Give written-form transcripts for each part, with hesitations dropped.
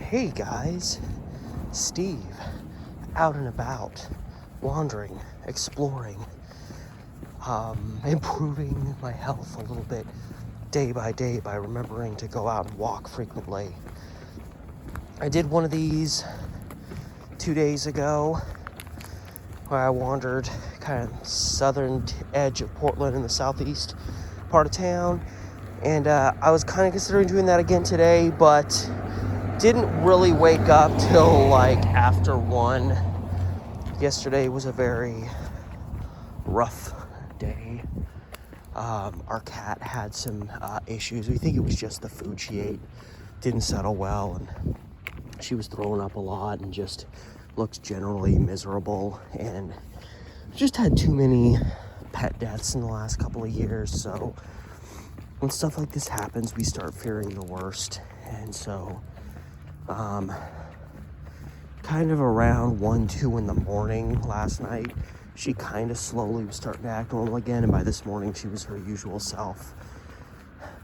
Hey guys, Steve, out and about, wandering, exploring, improving my health a little bit day by day by remembering to go out and walk frequently. I did one of these 2 days ago where I wandered kind of southern edge of Portland in the southeast part of town, and I was kind of considering doing that again today, but didn't really wake up till like after 1. Yesterday was a very rough day. Our cat had some issues. We think it was just the food she ate didn't settle well, and she was throwing up a lot and just looked generally miserable, and just had too many pet deaths in the last couple of years. So when stuff like this happens, we start fearing the worst. And so kind of around 1-2 in the morning last night, she kind of slowly was starting to act normal again, and by this morning she was her usual self,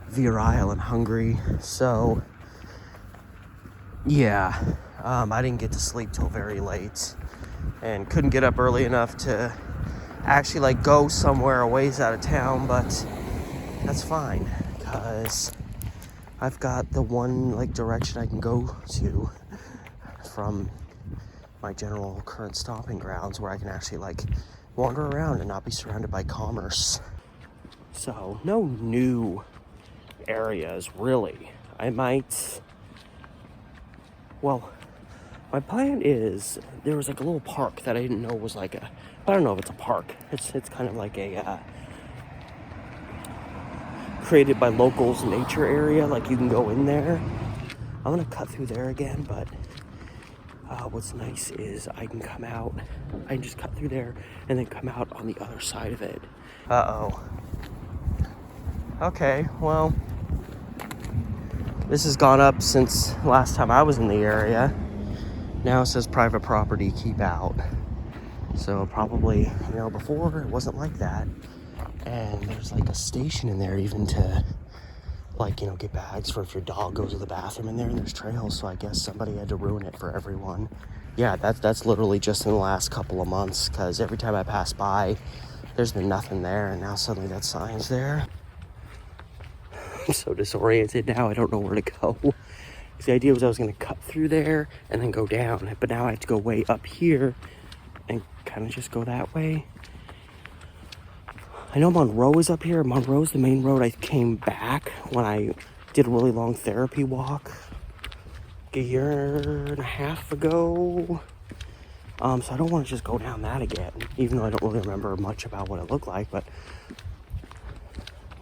virile and hungry. So yeah, I didn't get to sleep till very late and couldn't get up early enough to actually like go somewhere a ways out of town, but that's fine because I've got the one like direction I can go to from my general current stomping grounds where I can actually like wander around and not be surrounded by commerce. So no new areas really. My plan is there was like a little park that I didn't know was like I don't know if it's a park. It's kind of like a created by locals nature area, like you can go in there. I'm gonna cut through there again, but what's nice is I can just cut through there and then come out on the other side of it. Okay, well, this has gone up since last time I was in the area. Now it says private property, keep out. So probably, before it wasn't like that. And there's like a station in there even to get bags for if your dog goes to the bathroom in there, and there's trails. So I guess somebody had to ruin it for everyone. Yeah, that's literally just in the last couple of months, because every time I pass by, there's been nothing there, and now suddenly that sign's there. I'm so disoriented now, I don't know where to go. The idea was I was going to cut through there and then go down, but now I have to go way up here and kind of just go that way. I know Monroe is up here. Monroe's the main road I came back when I did a really long therapy walk a year and a half ago. So I don't want to just go down that again, even though I don't really remember much about what it looked like, but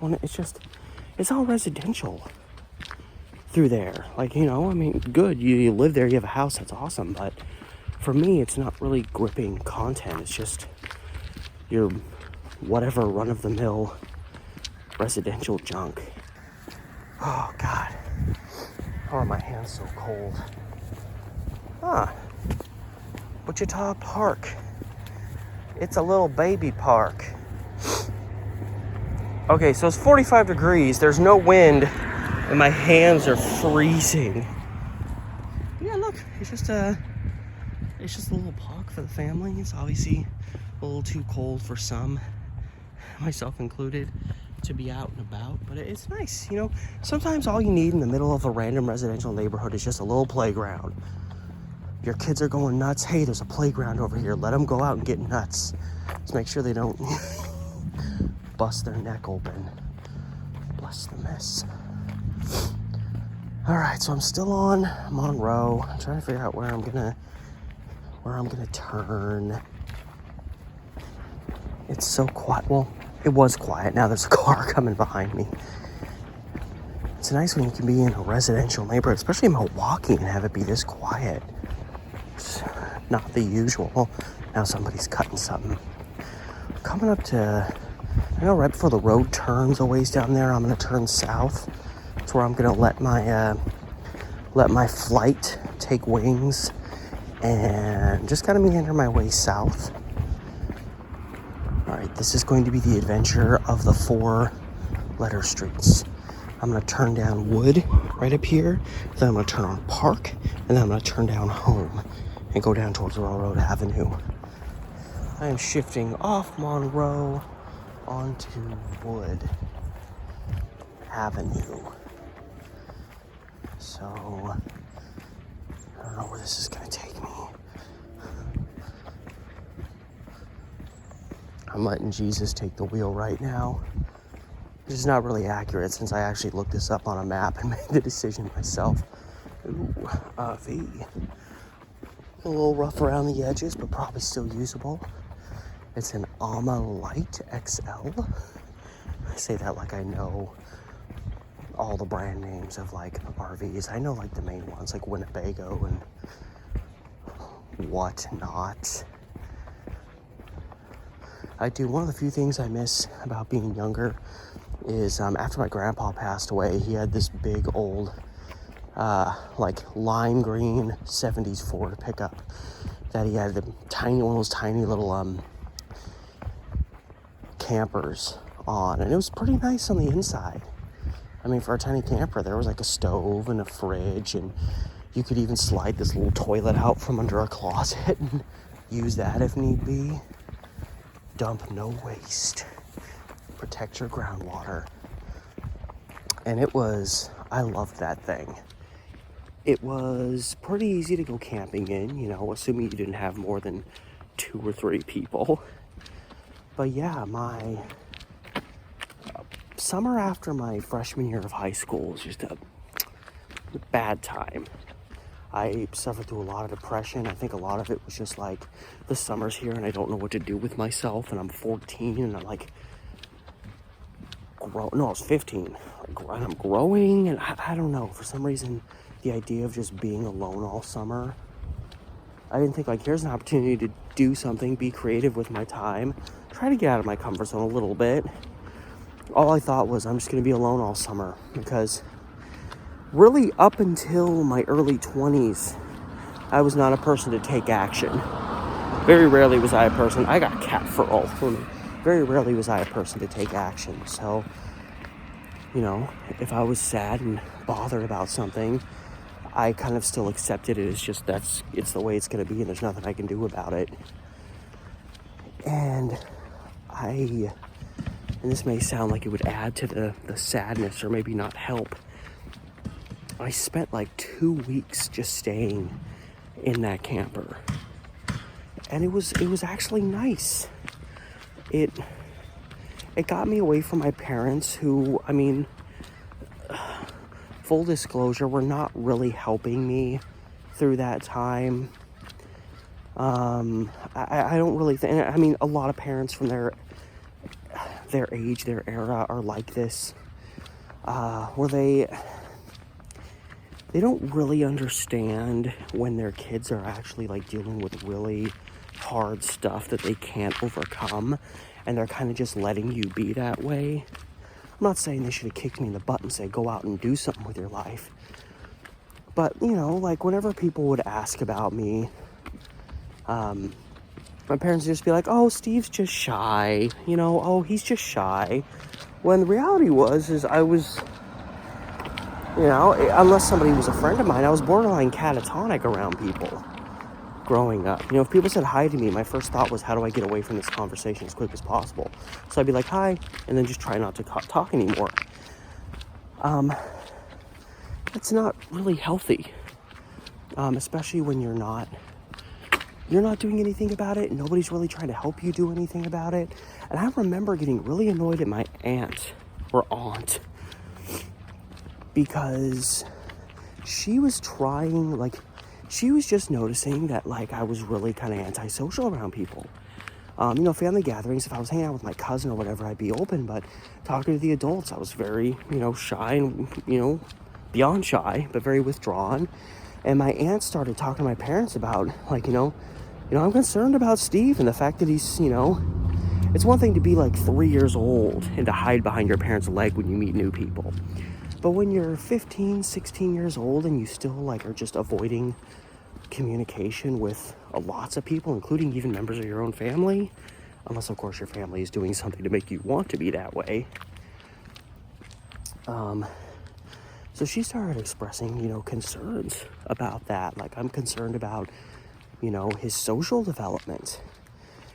it's all residential through there. Good, you live there, you have a house, that's awesome, but for me, it's not really gripping content. It's just your whatever run-of-the-mill residential junk. Oh, God. How are my hands so cold? Wichita Park. It's a little baby park. Okay, so it's 45 degrees. There's no wind, and my hands are freezing. Yeah, look, it's just a little park for the family. It's obviously a little too cold for some, myself included, to be out and about, but it's nice. Sometimes all you need in the middle of a random residential neighborhood is just a little playground. Your kids are going nuts. Hey, there's a playground over here. Let them go out and get nuts. Just make sure they don't bust their neck open. Bless the mess. All right, so I'm still on Monroe. I'm trying to figure out where I'm gonna turn. It's so quiet. Well, it was quiet. Now there's a car coming behind me. It's nice when you can be in a residential neighborhood, especially in Milwaukee, and have it be this quiet. It's not the usual. Now somebody's cutting something. Coming up to, right before the road turns a ways down there, I'm going to turn south. That's where I'm going to let my flight take wings and just kind of meander my way south. All right, this is going to be the adventure of the 4 letter streets. I'm gonna turn down Wood right up here, then I'm gonna turn on Park, and then I'm gonna turn down Home and go down towards Railroad Avenue. I am shifting off Monroe onto Wood Avenue. So, I don't know where this is gonna take me. I'm letting Jesus take the wheel right now. Which is not really accurate since I actually looked this up on a map and made the decision myself. Ooh, V. A little rough around the edges, but probably still usable. It's an Alma Light XL. I say that like I know all the brand names of like RVs. I know like the main ones like Winnebago and whatnot. One of the few things I miss about being younger is after my grandpa passed away, he had this big old like lime green 70s Ford pickup that he had one of those tiny little campers on, and it was pretty nice on the inside. I mean, for a tiny camper, there was like a stove and a fridge, and you could even slide this little toilet out from under a closet and use that if need be. Dump no waste. Protect your groundwater. And I loved that thing. It was pretty easy to go camping in, you know, assuming you didn't have more than 2 or 3 people. But yeah, my summer after my freshman year of high school was just a bad time. I suffered through a lot of depression. I think a lot of it was just like, the summer's here and I don't know what to do with myself, and I'm 14 and I'm like, I was 15, and I'm growing, and I don't know, for some reason, the idea of just being alone all summer, I didn't think like, here's an opportunity to do something, be creative with my time, try to get out of my comfort zone a little bit. All I thought was, I'm just going to be alone all summer, because really up until my early 20s, I was not a person to take action. Very rarely was I a person, I got cat fur all over me. Very rarely was I a person to take action. So, you know, if I was sad and bothered about something, I kind of still accepted it as just it's the way it's going to be, and there's nothing I can do about it. And this may sound like it would add to the sadness or maybe not help. I spent like 2 weeks just staying in that camper. And it was actually nice. It got me away from my parents who, I mean, full disclosure, were not really helping me through that time. I don't really think, I mean, a lot of parents from their age, their era are like this, where they don't really understand when their kids are actually like dealing with really hard stuff that they can't overcome, and they're kind of just letting you be that way. I'm not saying they should have kicked me in the butt and said, go out and do something with your life. But, you know, like whenever people would ask about me, my parents would just be like, oh, Steve's just shy. You know, oh, he's just shy. When the reality is I was, you know, unless somebody was a friend of mine, I was borderline catatonic around people growing up. You know, if people said hi to me, my first thought was, how do I get away from this conversation as quick as possible? So I'd be like, hi, and then just try not to talk anymore. That's not really healthy, especially when you're not doing anything about it, and nobody's really trying to help you do anything about it. And I remember getting really annoyed at my aunt, because she was trying, like, she was just noticing that, like, I was really kind of antisocial around people. You know, family gatherings, if I was hanging out with my cousin or whatever, I'd be open, but talking to the adults, I was very, you know, shy and, you know, beyond shy, but very withdrawn. And my aunt started talking to my parents about, like, you know, I'm concerned about Steve and the fact that he's, you know, it's one thing to be like 3 years old and to hide behind your parents' leg when you meet new people. But when you're 15, 16 years old and you still like are just avoiding communication with lots of people, including even members of your own family, unless of course your family is doing something to make you want to be that way. So she started expressing, concerns about that. Like, I'm concerned about, his social development.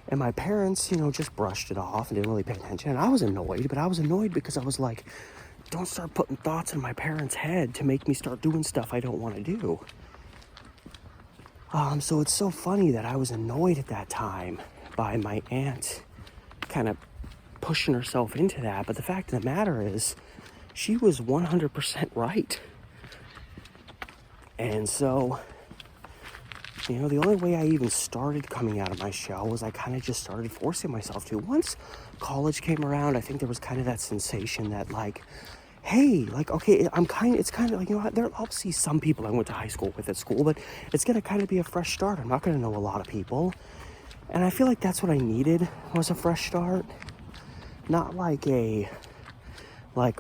And my parents, just brushed it off and didn't really pay attention. And I was annoyed, but I was annoyed because I was like, don't start putting thoughts in my parents' head to make me start doing stuff I don't want to do. So it's so funny that I was annoyed at that time by my aunt kind of pushing herself into that. But the fact of the matter is, she was 100% right. And so, the only way I even started coming out of my shell was I kind of just started forcing myself to. Once college came around, I think there was kind of that sensation that, like, hey, like, okay, it's kind of like, I'll see some people I went to high school with at school, but it's going to kind of be a fresh start. I'm not going to know a lot of people. And I feel like that's what I needed, was a fresh start. Not like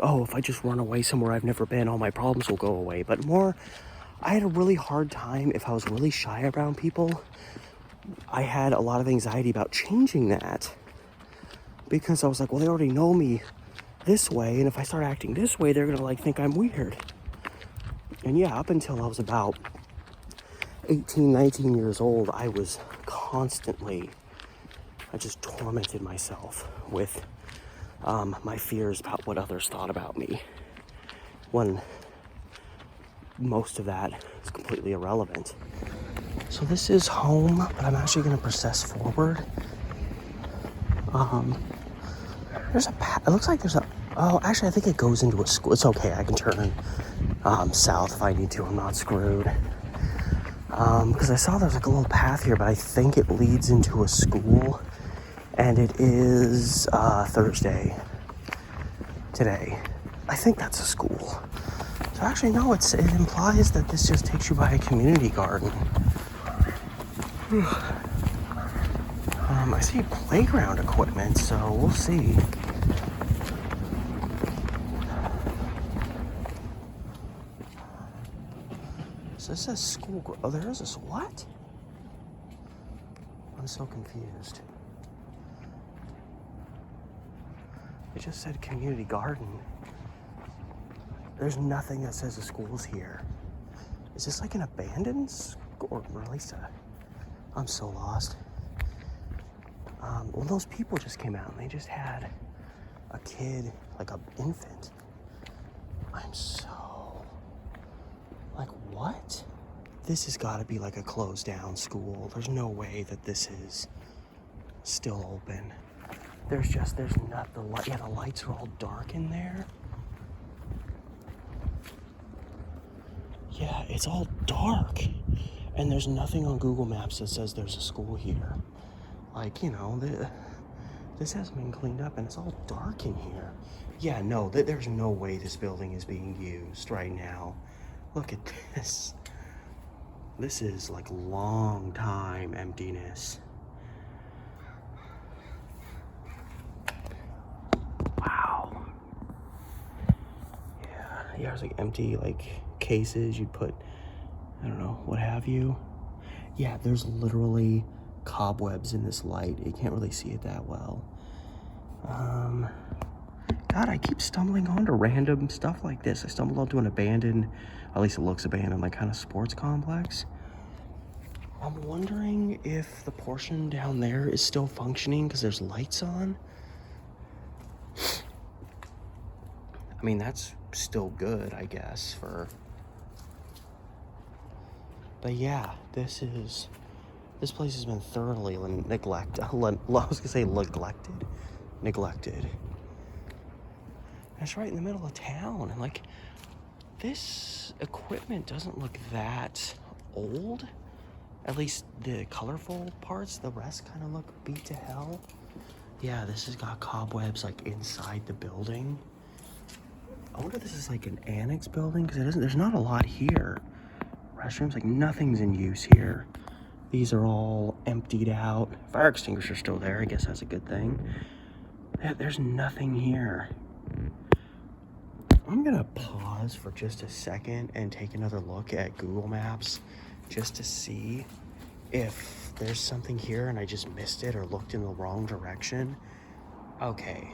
oh, if I just run away somewhere I've never been, all my problems will go away. But more, I had a really hard time if I was really shy around people. I had a lot of anxiety about changing that. Because I was like, well, they already know me this way, and if I start acting this way, they're gonna think I'm weird. And yeah, up until I was about 18, 19 years old, I just tormented myself with my fears about what others thought about me, when most of that is completely irrelevant. So this is home, but I'm actually gonna process forward. It looks like actually I think it goes into a school. It's okay, I can turn south if I need to, I'm not screwed. Because I saw there's like a little path here, but I think it leads into a school, and it is Thursday today. I think that's a school. So actually, no, it implies that this just takes you by a community garden. I see playground equipment, so we'll see. So this says school. Oh, there is this. What? I'm so confused. It just said community garden. There's nothing that says the school's here. Is this like an abandoned school? Or at least I'm so lost. Well, those people just came out and they just had a kid, like an infant. I'm so... like, what? This has got to be like a closed down school. There's no way that this is still open. There's not the light. Yeah, the lights are all dark in there. Yeah, it's all dark. And there's nothing on Google Maps that says there's a school here. Like, this hasn't been cleaned up and it's all dark in here. Yeah, no, there's no way this building is being used right now. Look at this. This is like long time emptiness. Wow. Yeah, there's like empty like cases you'd put, I don't know, what have you. Yeah, there's literally cobwebs in this light. You can't really see it that well. God, I keep stumbling onto random stuff like this. I stumbled onto an abandoned, at least it looks abandoned, like kind of sports complex. I'm wondering if the portion down there is still functioning because there's lights on. I mean, that's still good, I guess, for... But yeah, this place has been thoroughly neglected. I was gonna say neglected. And it's right in the middle of town, and like, this equipment doesn't look that old. At least the colorful parts, the rest kind of look beat to hell. Yeah, this has got cobwebs like inside the building. I wonder if this is like an annex building, because there's not a lot here. Restrooms, like nothing's in use here. These are all emptied out. Fire extinguisher's still there, I guess that's a good thing. There's nothing here. I'm gonna pause for just a second and take another look at Google Maps just to see if there's something here and I just missed it or looked in the wrong direction. Okay,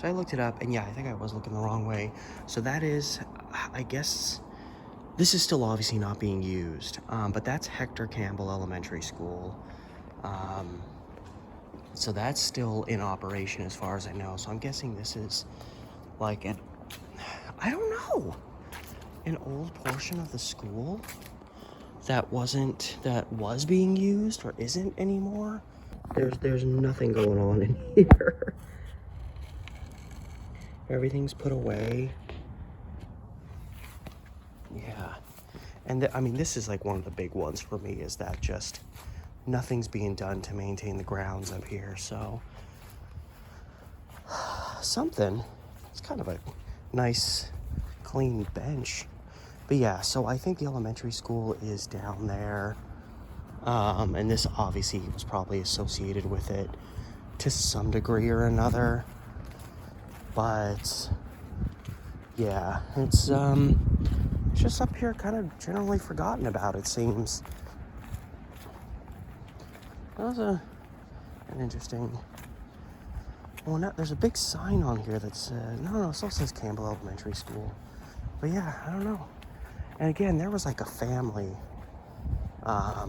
So I looked it up, and yeah, I think I was looking the wrong way. So that is, I guess, this is still obviously not being used, but that's Hector Campbell Elementary School. So that's still in operation as far as I know. So I'm guessing this is like I don't know, an old portion of the school that was being used or isn't anymore. There's nothing going on in here. Everything's put away. Yeah. And I mean, this is like one of the big ones for me, is that just nothing's being done to maintain the grounds up here. So something. It's kind of a nice, clean bench. But yeah, so I think the elementary school is down there. And this obviously was probably associated with it to some degree or another. But yeah, it's just up here, kind of generally forgotten about, it seems. That was an interesting. Well, no, there's a big sign on here that says, no, it still says Campbell Elementary School. But yeah, I don't know. And again, there was like a family. Yeah,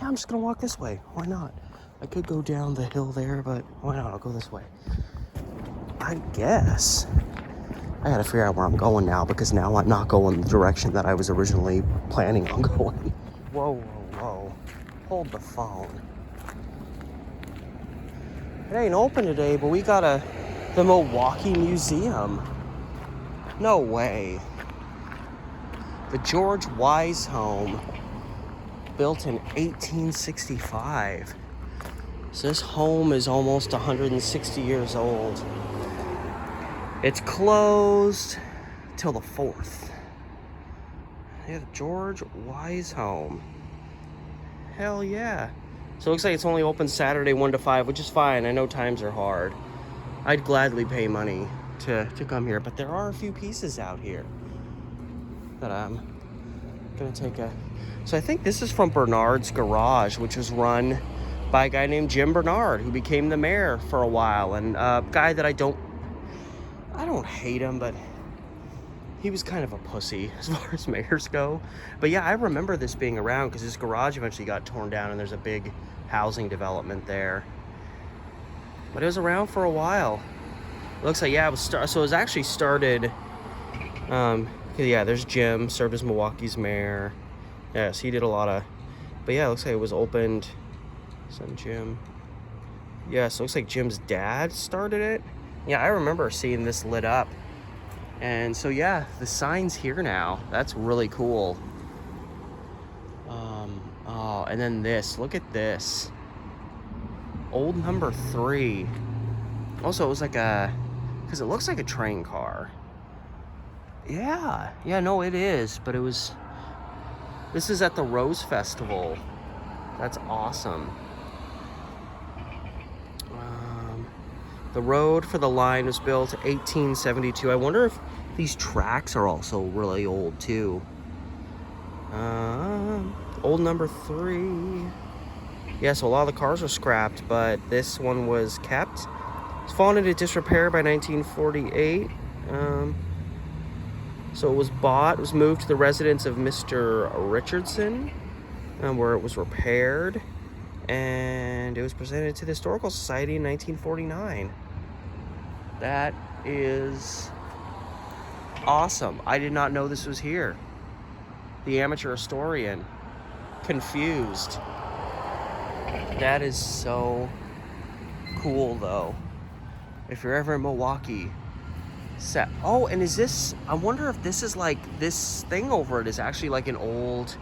I'm just gonna walk this way. Why not? I could go down the hill there, but why not? I'll go this way. I guess. I gotta figure out where I'm going now, because now I'm not going the direction that I was originally planning on going. Whoa, whoa, whoa. Hold the phone. It ain't open today, but we got the Milwaukee Museum. No way. The George Wise home, built in 1865. So this home is almost 160 years old. It's closed till the 4th. Yeah, the George Wise home. Hell yeah. So it looks like it's only open Saturday 1 to 5, which is fine. I know times are hard. I'd gladly pay money to come here, but there are a few pieces out here that I'm gonna take a... So I think this is from Bernard's Garage, which was run by a guy named Jim Bernard, who became the mayor for a while, and a guy that I don't hate him, but he was kind of a pussy as far as mayors go. But yeah, I remember this being around because this garage eventually got torn down and there's a big housing development there. But it was around for a while. It looks like, yeah, it was so it was actually started, yeah, there's Jim, served as Milwaukee's mayor. Yes, he did a lot of, but yeah, it looks like it was opened, son Jim. Yeah, so it looks like Jim's dad started it. Yeah, I remember seeing this lit up. And so yeah, the sign's here now. That's really cool. Oh, and then this, look at this. Old number 3. Also, it was like because it looks like a train car. Yeah, no, it is, but this is at the Rose Festival. That's awesome. The road for the line was built 1872. I wonder if these tracks are also really old too. Old number 3. Yeah, so a lot of the cars were scrapped, but this one was kept. It's fallen into disrepair by 1948. So it was bought, it was moved to the residence of Mr. Richardson, where it was repaired. And it was presented to the Historical Society in 1949. That is awesome. I did not know this was here. The amateur historian. Confused. That is so cool, though. If you're ever in Milwaukee, oh, and is this, I wonder if this is like, this thing over it is actually like an old,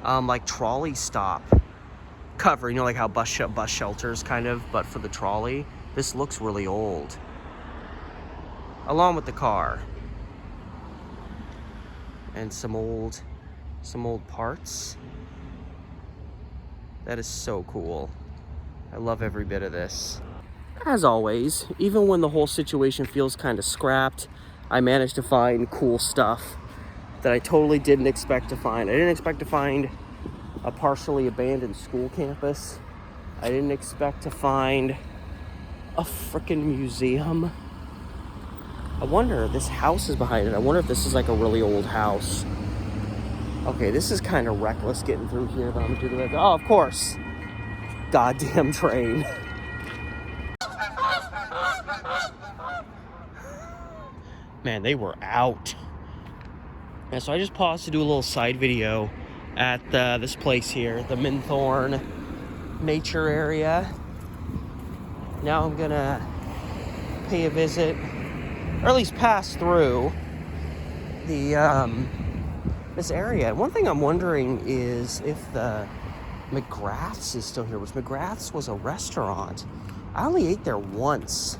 like trolley stop cover, you know, like how bus shelters kind of, but for the trolley. This looks really old, along with the car and some old parts. That is so cool. I love every bit of this. As always, even when the whole situation feels kind of scrapped, I managed to find cool stuff that I totally didn't expect to find. I didn't expect to find a partially abandoned school campus. I didn't expect to find a freaking museum. I wonder, this house is behind it. I wonder if this is like a really old house. Okay, this is kind of reckless getting through here, but I'm gonna do the right. Oh, of course. Goddamn train. Man, they were out. And so I just paused to do a little side video at this place here, the Minthorn Nature Area. Now I'm gonna pay a visit, or at least pass through the this area. One thing I'm wondering is if the McGrath's is still here, which McGrath's was a restaurant. I only ate there once.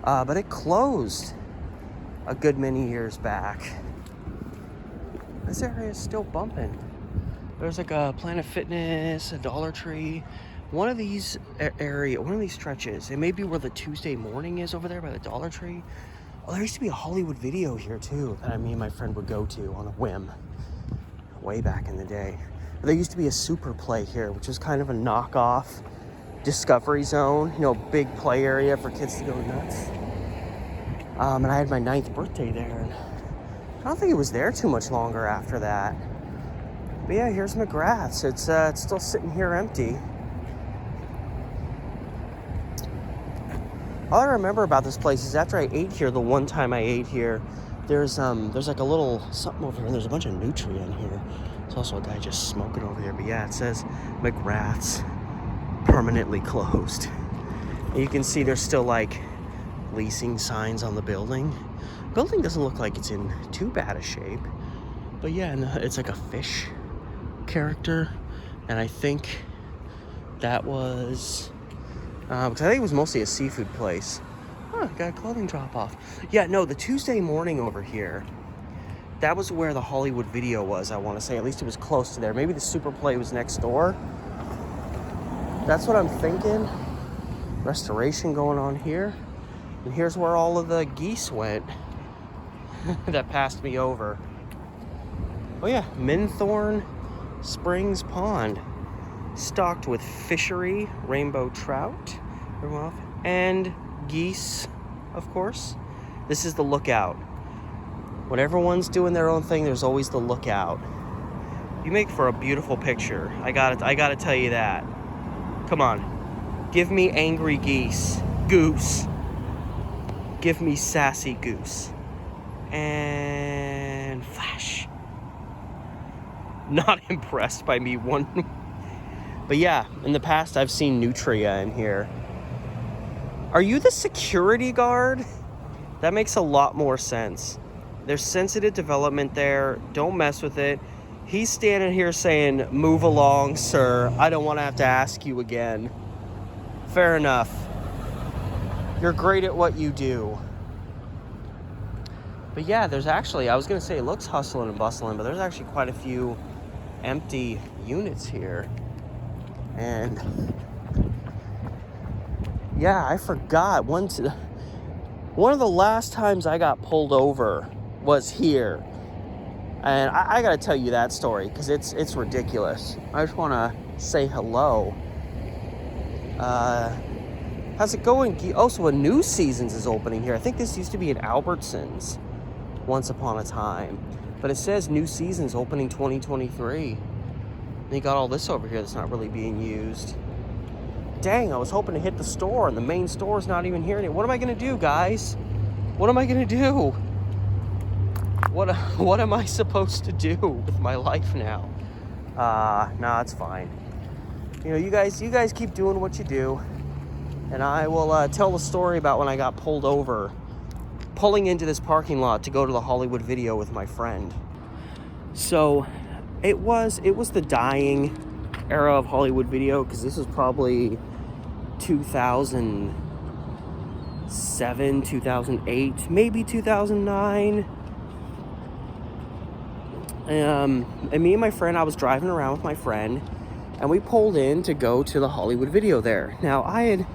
But it closed a good many years back. This area is still bumping. There's like a Planet Fitness, a Dollar Tree. One of these one of these stretches, it may be where the Tuesday morning is over there by the Dollar Tree. Oh, there used to be a Hollywood Video here too that me and my friend would go to on a whim way back in the day. There used to be a Super Play here, which was kind of a knockoff Discovery Zone, you know, big play area for kids to go nuts. And I had my 9th birthday there. And I don't think it was there too much longer after that. But yeah, here's McGrath's. It's still sitting here empty. All I remember about this place is after I ate here, the one time I ate here, there's like a little something over here, and there's a bunch of nutria in here. There's also a guy just smoking over there. But yeah, it says McGrath's permanently closed. And you can see there's still like leasing signs on the building. Building doesn't look like it's in too bad a shape. But yeah, and it's like a fish character. And I think that was because I think it was mostly a seafood place. Huh, got a clothing drop off. Yeah, no, the Tuesday morning over here, that was where the Hollywood Video was, I want to say. At least it was close to there. Maybe the Super Play was next door. That's what I'm thinking. Restoration going on here. And here's where all of the geese went that passed me over. Oh yeah, Minthorn Springs Pond. Stocked with fishery, rainbow trout, and geese, of course. This is the lookout. When everyone's doing their own thing, there's always the lookout. You make for a beautiful picture. I gotta tell you that. Come on. Give me angry goose. Give me sassy goose. And flash. Not impressed by me one. But yeah, in the past I've seen nutria in here. Are you the security guard? That makes a lot more sense. There's sensitive development there. Don't mess with it. He's standing here saying, "Move along, sir. I don't want to have to ask you again." Fair enough. You're great at what you do. But yeah, there's actually, I was going to say it looks hustling and bustling, but there's actually quite a few empty units here. And yeah, I forgot. One of the last times I got pulled over was here. And I got to tell you that story because it's ridiculous. I just want to say hello. How's it going? Oh, so a New Seasons is opening here. I think this used to be an Albertsons once upon a time. But it says New Seasons opening 2023. And you got all this over here that's not really being used. Dang, I was hoping to hit the store, and the main store is not even here. What am I going to do, guys? What am I going to do? What am I supposed to do with my life now? Nah, it's fine. You know, you guys keep doing what you do. And I will tell the story about when I got pulled over, pulling into this parking lot to go to the Hollywood Video with my friend. So it was the dying era of Hollywood Video, because this was probably 2007, 2008, maybe 2009. And me and my friend, I was driving around with my friend, and we pulled in to go to the Hollywood Video there. Now, I had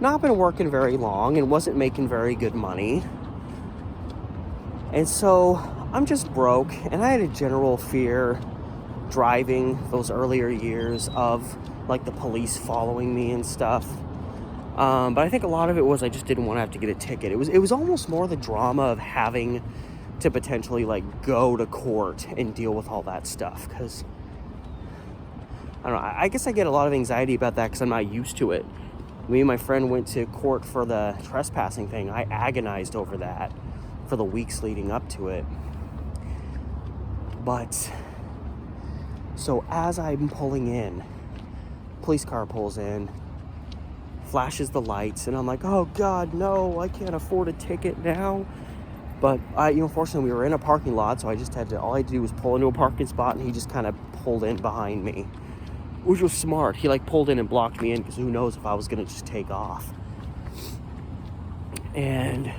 not been working very long and wasn't making very good money. And so I'm just broke, and I had a general fear driving those earlier years of like the police following me and stuff. But I think a lot of it was I just didn't want to have to get a ticket. It was almost more the drama of having to potentially like go to court and deal with all that stuff, because I don't know, I guess I get a lot of anxiety about that because I'm not used to it. Me and my friend went to court for the trespassing thing. I agonized over that for the weeks leading up to it. But so as I'm pulling in, police car pulls in, flashes the lights, and I'm like, oh God, no, I can't afford a ticket now. But fortunately we were in a parking lot, so all I had to do was pull into a parking spot, and he just kind of pulled in behind me, which was smart. He like pulled in and blocked me in, because who knows if I was gonna just take off. And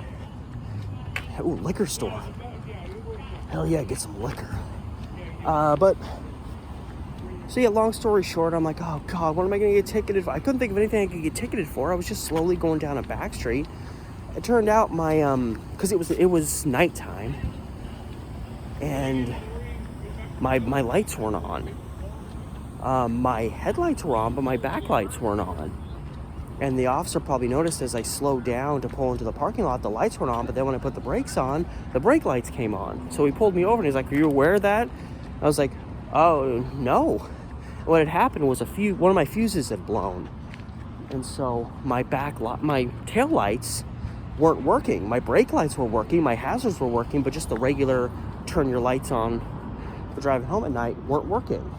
liquor store. Hell yeah, get some liquor. So yeah, long story short, I'm like, oh God, what am I gonna get ticketed for? I couldn't think of anything I could get ticketed for. I was just slowly going down a back street. It turned out my because it was nighttime, and my lights weren't on. My headlights were on, but my back lights weren't on. And the officer probably noticed as I slowed down to pull into the parking lot, the lights weren't on, but then when I put the brakes on, the brake lights came on. So he pulled me over and he's like, are you aware of that? I was like, oh, no. What had happened was one of my fuses had blown. And so my tail lights weren't working. My brake lights were working, my hazards were working, but just the regular turn your lights on for driving home at night weren't working.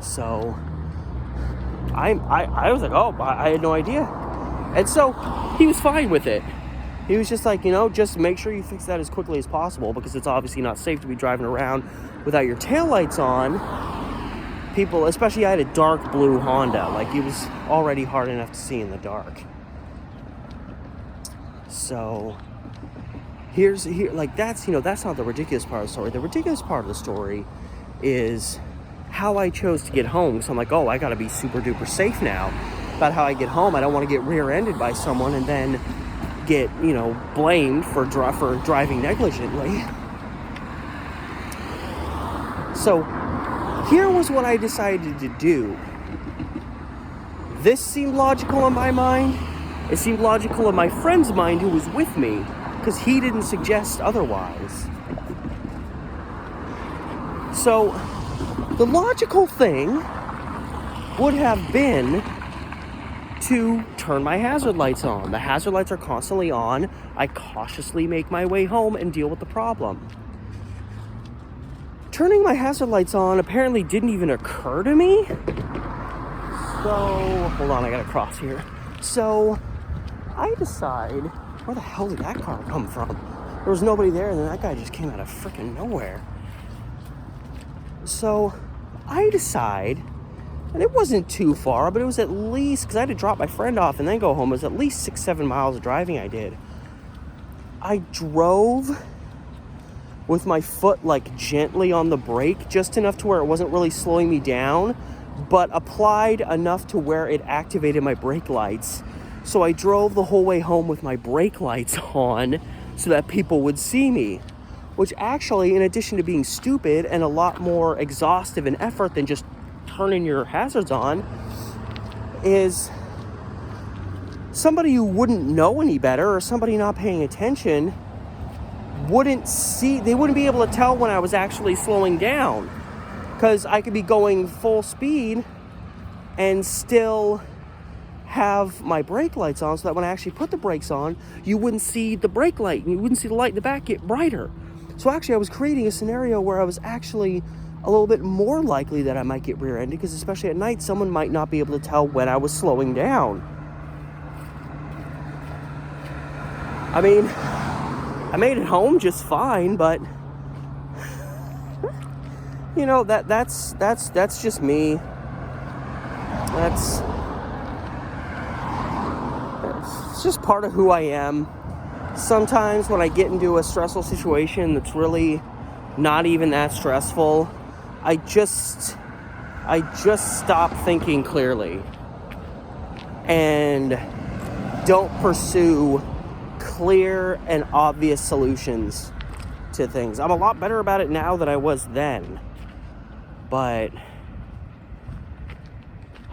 So I was like, oh, I had no idea. And so he was fine with it. He was just like, just make sure you fix that as quickly as possible, because it's obviously not safe to be driving around without your taillights on. People, especially I had a dark blue Honda, like it was already hard enough to see in the dark. So that's not the ridiculous part of the story. The ridiculous part of the story is how I chose to get home. So I'm like, oh, I gotta be super duper safe now about how I get home. I don't want to get rear-ended by someone and then get, blamed for driving negligently. So here was what I decided to do. This seemed logical in my mind. It seemed logical in my friend's mind who was with me, because he didn't suggest otherwise. So the logical thing would have been to turn my hazard lights on. The hazard lights are constantly on. I cautiously make my way home and deal with the problem. Turning my hazard lights on apparently didn't even occur to me. So, hold on, I gotta cross here. So, I decide, where the hell did that car come from? There was nobody there, and then that guy just came out of freaking nowhere. So, I decide, and it wasn't too far, but it was at least, because I had to drop my friend off and then go home, it was at least 6-7 miles of driving I did. I drove with my foot like gently on the brake, just enough to where it wasn't really slowing me down, but applied enough to where it activated my brake lights. So I drove the whole way home with my brake lights on so that people would see me, which actually, in addition to being stupid and a lot more exhaustive in effort than just turning your hazards on, is somebody who wouldn't know any better or somebody not paying attention wouldn't be able to tell when I was actually slowing down, because I could be going full speed and still have my brake lights on, so that when I actually put the brakes on, you wouldn't see the brake light and you wouldn't see the light in the back get brighter. So actually I was creating a scenario where I was actually a little bit more likely that I might get rear-ended, because especially at night, someone might not be able to tell when I was slowing down. I mean, I made it home just fine, but that's just me. It's just part of who I am. Sometimes when I get into a stressful situation that's really not even that stressful, I just stop thinking clearly and don't pursue clear and obvious solutions to things. I'm a lot better about it now than I was then. But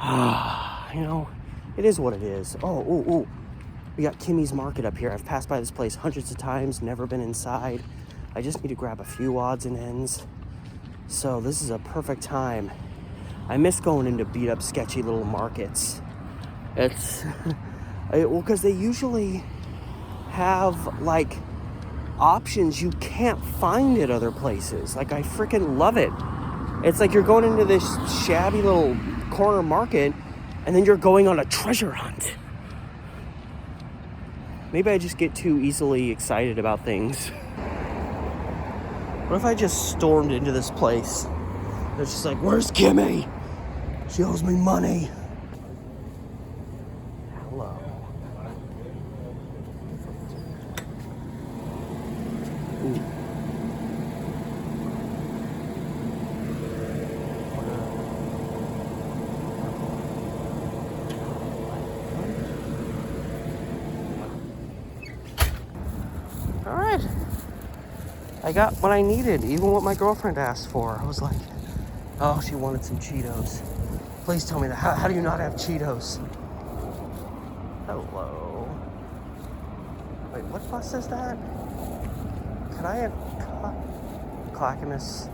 You know, it is what it is. Oh, we got Kimmy's Market up here. I've passed by this place hundreds of times, never been inside. I just need to grab a few odds and ends. So this is a perfect time. I miss going into beat up, sketchy little markets. It's, well, because they usually have like options you can't find at other places. Like, I freaking love it. It's like you're going into this shabby little corner market and then you're going on a treasure hunt. Maybe I just get too easily excited about things. What if I just stormed into this place? It's just like, where's Kimmy? She owes me money. Hello. Ooh. All right. I got what I needed, even what my girlfriend asked for. I was like, oh, she wanted some Cheetos. Please tell me that. How do you not have Cheetos? Hello. Wait, what bus is that? Could I have Clackamas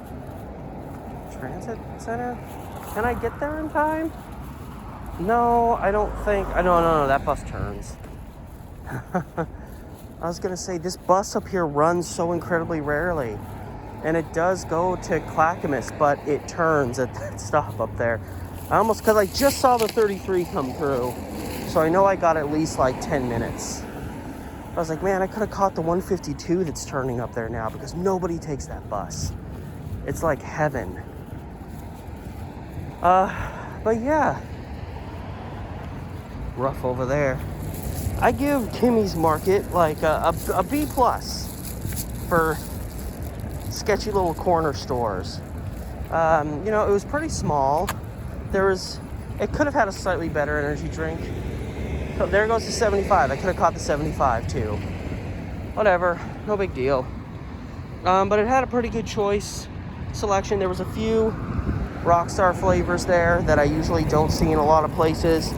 Transit Center? Can I get there in time? No, I don't think. No, that bus turns. I was gonna say, this bus up here runs so incredibly rarely. And it does go to Clackamas, but it turns at that stop up there. Because I just saw the 33 come through. So I know I got at least like 10 minutes. I was like, man, I could have caught the 152 that's turning up there now, because nobody takes that bus. It's like heaven. But yeah. Rough over there. I give Kimmy's Market like a B+ for sketchy little corner stores. You know, it was pretty small. It could have had a slightly better energy drink. Oh, there goes the 75. I could have caught the 75 too. Whatever, no big deal. But it had a pretty good choice selection. There was a few Rockstar flavors there that I usually don't see in a lot of places.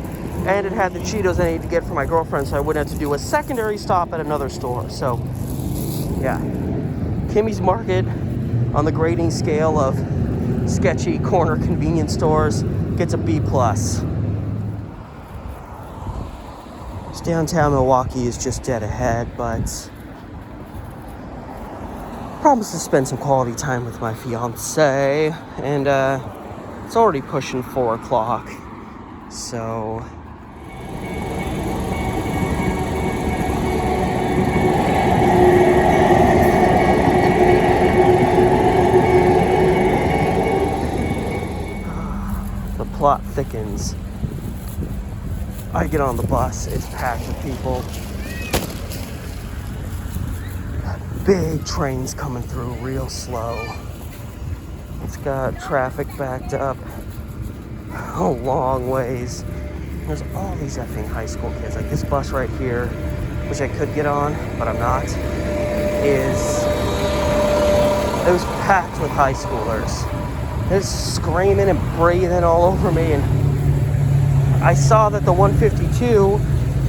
And it had the Cheetos I need to get for my girlfriend, so I wouldn't have to do a secondary stop at another store. So, yeah. Kimmy's Market, on the grading scale of sketchy corner convenience stores, gets a B+. Downtown Milwaukee is just dead ahead, but I promised to spend some quality time with my fiance, and it's already pushing 4 o'clock, so the plot thickens. I get on the bus, it's packed with people. Big trains coming through real slow. It's got traffic backed up a long ways. There's all these effing high school kids. Like this bus right here, which I could get on, but I'm not, it was packed with high schoolers. They're screaming and breathing all over me, and I saw that the 152,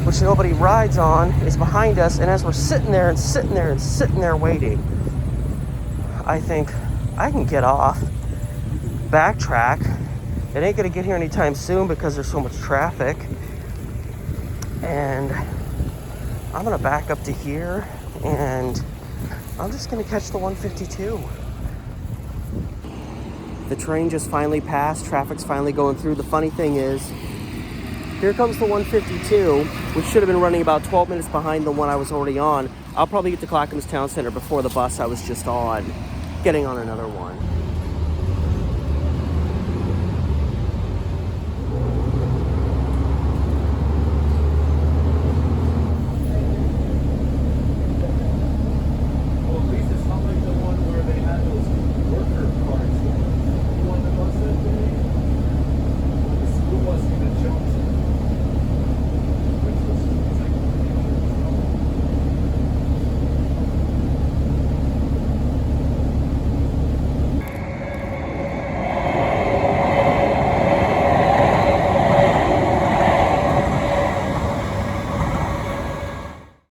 which nobody rides on, is behind us, and as we're sitting there waiting, I think I can get off, backtrack. It ain't gonna get here anytime soon because there's so much traffic, and I'm gonna back up to here, and I'm just gonna catch the 152. The train just finally passed, traffic's finally going through. The funny thing is, here comes the 152, which should have been running about 12 minutes behind the one I was already on. I'll probably get to Clackamas Town Center before the bus I was just on, getting on another one.